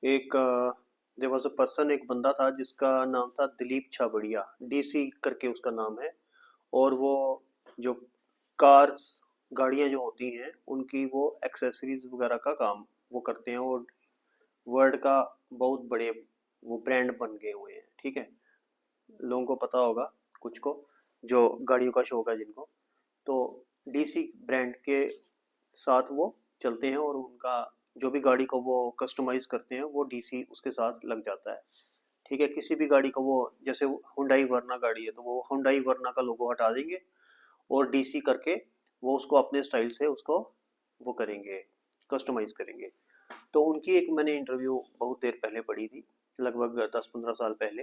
एक there was a person, एक बंदा था जिसका नाम था दिलीप छाबड़िया, डीसी करके उसका नाम है। और वो जो कार्स, गाड़ियां जो होती हैं उनकी वो एक्सेसरीज वगैरह का काम वो करते हैं। और वर्ल्ड का बहुत बड़े वो ब्रांड बन गए हुए हैं, ठीक है। लोगों को पता होगा, कुछ को, जो गाड़ियों का शौक है जिनको, तो डीसी ब्रांड के साथ वो चलते हैं। और उनका जो भी गाड़ी को वो कस्टमाइज करते हैं वो डीसी उसके साथ लग जाता है, ठीक है। किसी भी गाड़ी को वो, जैसे हुंडई वरना गाड़ी है तो वो हुंडई वरना का लोगो हटा देंगे और डीसी करके वो उसको अपने स्टाइल से उसको वो करेंगे, कस्टमाइज करेंगे। तो उनकी एक मैंने इंटरव्यू बहुत देर पहले पढ़ी थी, लगभग 10-15 साल पहले,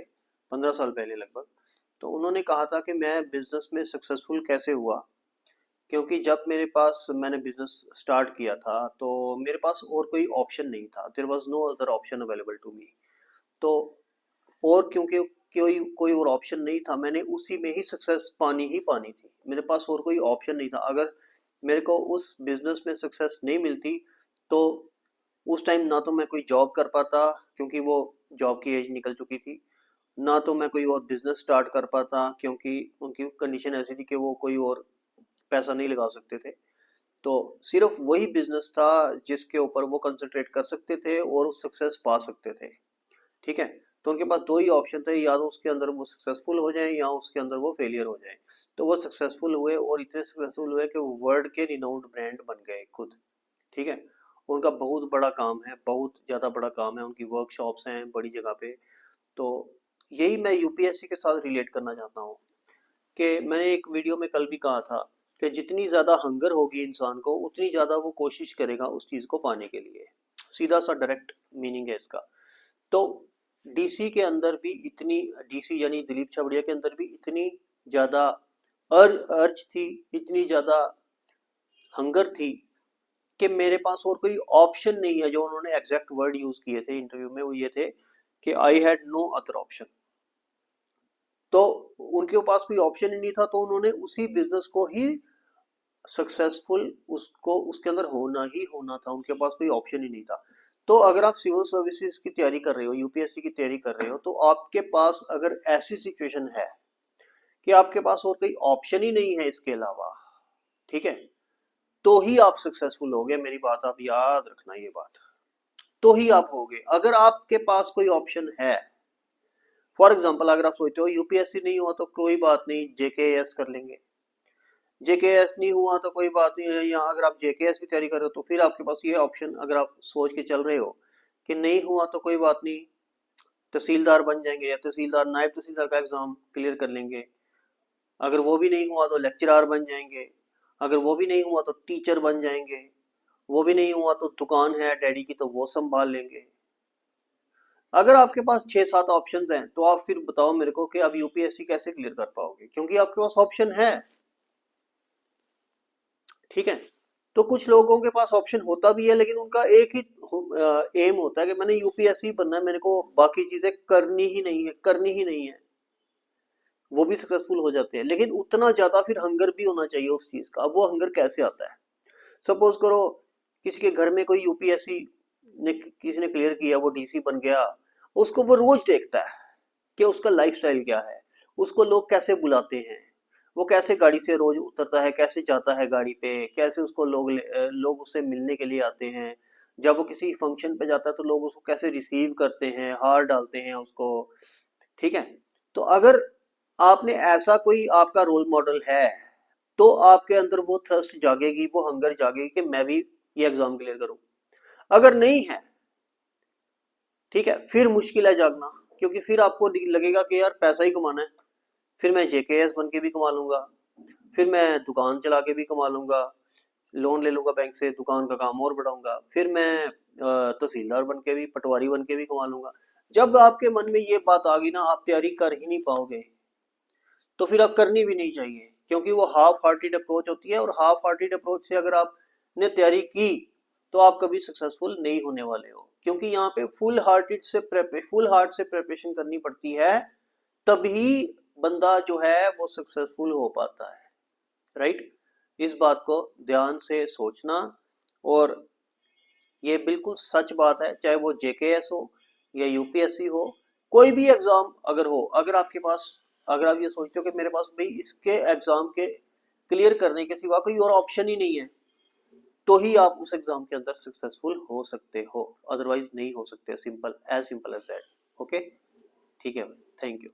15 साल पहले लगभग। तो उन्होंने कहा था कि मैं बिजनेस में सक्सेसफुल कैसे हुआ, क्योंकि जब मेरे पास मैंने बिजनेस स्टार्ट किया था तो मेरे पास और कोई ऑप्शन नहीं था, there was no other option available to me. तो और क्योंकि कोई कोई और ऑप्शन नहीं था, मैंने उसी में ही सक्सेस पानी ही पानी थी, मेरे पास और कोई ऑप्शन नहीं था। अगर मेरे को उस बिजनेस में सक्सेस नहीं मिलती तो उस टाइम ना तो मैं कोई जॉब कर पाता, क्योंकि वो जॉब की एज निकल चुकी थी, ना तो मैं कोई और बिजनेस स्टार्ट कर पाता, क्योंकि उनकी कंडीशन ऐसी थी कि वो कोई और पैसा नहीं लगा सकते थे। तो सिर्फ वही बिजनेस था जिसके ऊपर वो कंसंट्रेट कर सकते थे और सक्सेस पा सकते थे, ठीक है। तो उनके पास दो ही ऑप्शन थे, या तो उसके अंदर वो सक्सेसफुल हो जाए या उसके अंदर वो फेलियर हो जाए। तो वो सक्सेसफुल हुए और इतने सक्सेसफुल हुए कि वो वर्ल्ड के रिनाउंड ब्रांड बन गए खुद, ठीक है। उनका बहुत बड़ा काम है, बहुत ज़्यादा बड़ा काम है, उनकी वर्कशॉप्स हैं बड़ी जगह पे। तो यही मैं यूपीएससी के साथ रिलेट करना चाहता हूँ कि मैंने एक वीडियो में कल भी कहा था कि जितनी ज़्यादा हंगर होगी इंसान को उतनी ज़्यादा वो कोशिश करेगा उस चीज़ को पाने के लिए। सीधा सा डायरेक्ट मीनिंग है इसका। तो डीसी के अंदर भी इतनी, डीसी यानी दिलीप छाबड़िया के अंदर भी इतनी ज़्यादा अर्ज थी, इतनी ज़्यादा हंगर थी कि मेरे पास और कोई ऑप्शन नहीं है। जो उन्होंने एग्जैक्ट वर्ड यूज किए थे इंटरव्यू में वो ये थे कि I had no other option. तो उनके पास कोई ऑप्शन ही नहीं था, तो उन्होंने उसी बिजनेस को ही सक्सेसफुल, उसको उसके अंदर होना ही होना था, उनके पास कोई ऑप्शन ही नहीं था। तो अगर आप सिविल सर्विसेज की तैयारी कर रहे हो, यूपीएससी की तैयारी कर रहे हो, तो आपके पास अगर ऐसी सिचुएशन है कि आपके पास और कोई ऑप्शन ही नहीं है इसके अलावा, ठीक है, तो ही आप सक्सेसफुल होगे। मेरी बात आप याद रखना, ये बात तो ही आप होगे। अगर आपके पास कोई ऑप्शन है, फॉर एग्जांपल अगर आप सोचते हो यूपीएससी नहीं हुआ तो कोई बात नहीं, जेकेएस कर लेंगे, जेकेएस नहीं हुआ तो कोई बात नहीं है, या अगर आप जेकेएस की तैयारी कर रहे हो तो फिर आपके पास ये ऑप्शन, अगर आप सोच के चल रहे हो कि नहीं हुआ तो कोई बात नहीं, तहसीलदार बन जाएंगे, या तहसीलदार, नायब तहसीलदार का एग्जाम क्लियर कर लेंगे। अगर वो भी नहीं हुआ तो लेक्चरार बन जाएंगे। अगर वो भी नहीं हुआ तो टीचर बन जाएंगे। वो भी नहीं हुआ तो दुकान है डैडी की तो वो संभाल लेंगे। अगर आपके पास 6-7 ऑप्शंस हैं तो आप फिर बताओ मेरे को कि आप यूपीएससी कैसे क्लियर कर पाओगे, क्योंकि आपके पास ऑप्शन है, ठीक है। तो कुछ लोगों के पास ऑप्शन होता भी है लेकिन उनका एक ही एम होता है कि मैंने यूपीएससी बनना है, मेरे को बाकी चीजें करनी ही नहीं है, करनी ही नहीं है। वो भी सक्सेसफुल हो जाते हैं, लेकिन उतना ज्यादा फिर हंगर भी होना चाहिए उस चीज का। अब वो हंगर कैसे आता है? सपोज करो किसी के घर में कोई यूपीएससी ने, किसी ने क्लियर किया, वो डीसी बन गया, उसको वो रोज देखता है कि उसका लाइफस्टाइल क्या है, उसको लोग कैसे बुलाते हैं, वो कैसे गाड़ी से रोज उतरता है, कैसे जाता है गाड़ी पे, कैसे उसको लोग उससे मिलने के लिए आते हैं। जब वो किसी फंक्शन पे जाता है तो लोग उसको कैसे रिसीव करते हैं, हार डालते हैं उसको, ठीक है। तो अगर आपने ऐसा कोई आपका रोल मॉडल है तो आपके अंदर वो थ्रस्ट जागेगी, वो हंगर जागेगी कि मैं भी ये एग्जाम क्लियर करूं। अगर नहीं है, ठीक है, फिर मुश्किल है जागना, क्योंकि फिर आपको लगेगा कि यार पैसा ही कमाना है, फिर मैं जेकेएस बन के भी कमा लूंगा, फिर मैं दुकान चला के भी कमा लूंगा, लोन ले लूंगा बैंक से, दुकान का काम और बढ़ाऊंगा, फिर मैं तहसीलदार बन के भी, पटवारी बन के भी कमा लूंगा। जब आपके मन में ये बात आ गई ना, आप तैयारी कर ही नहीं पाओगे, तो फिर आप करनी भी नहीं चाहिए, क्योंकि वो हाफ हार्टेड अप्रोच होती है। और हाफ हार्टेड अप्रोच से अगर आपने तैयारी की तो आप कभी सक्सेसफुल नहीं होने वाले हो, क्योंकि यहाँ पे फुल हार्ट से प्रिपरेशन करनी पड़ती है, तभी बंदा जो है वो सक्सेसफुल हो पाता है, राइट। इस बात को ध्यान से सोचना। और ये बिल्कुल सच बात है, चाहे वो जेकेएस हो या यूपीएससी हो, कोई भी एग्जाम अगर हो, अगर आपके पास, अगर आप ये सोचते हो कि मेरे पास भाई इसके एग्जाम के क्लियर करने के सिवा कोई और ऑप्शन ही नहीं है, तो ही आप उस एग्जाम के अंदर सक्सेसफुल हो सकते हो, अदरवाइज नहीं हो सकते। Simple as that. ओके, ठीक है, थैंक यू।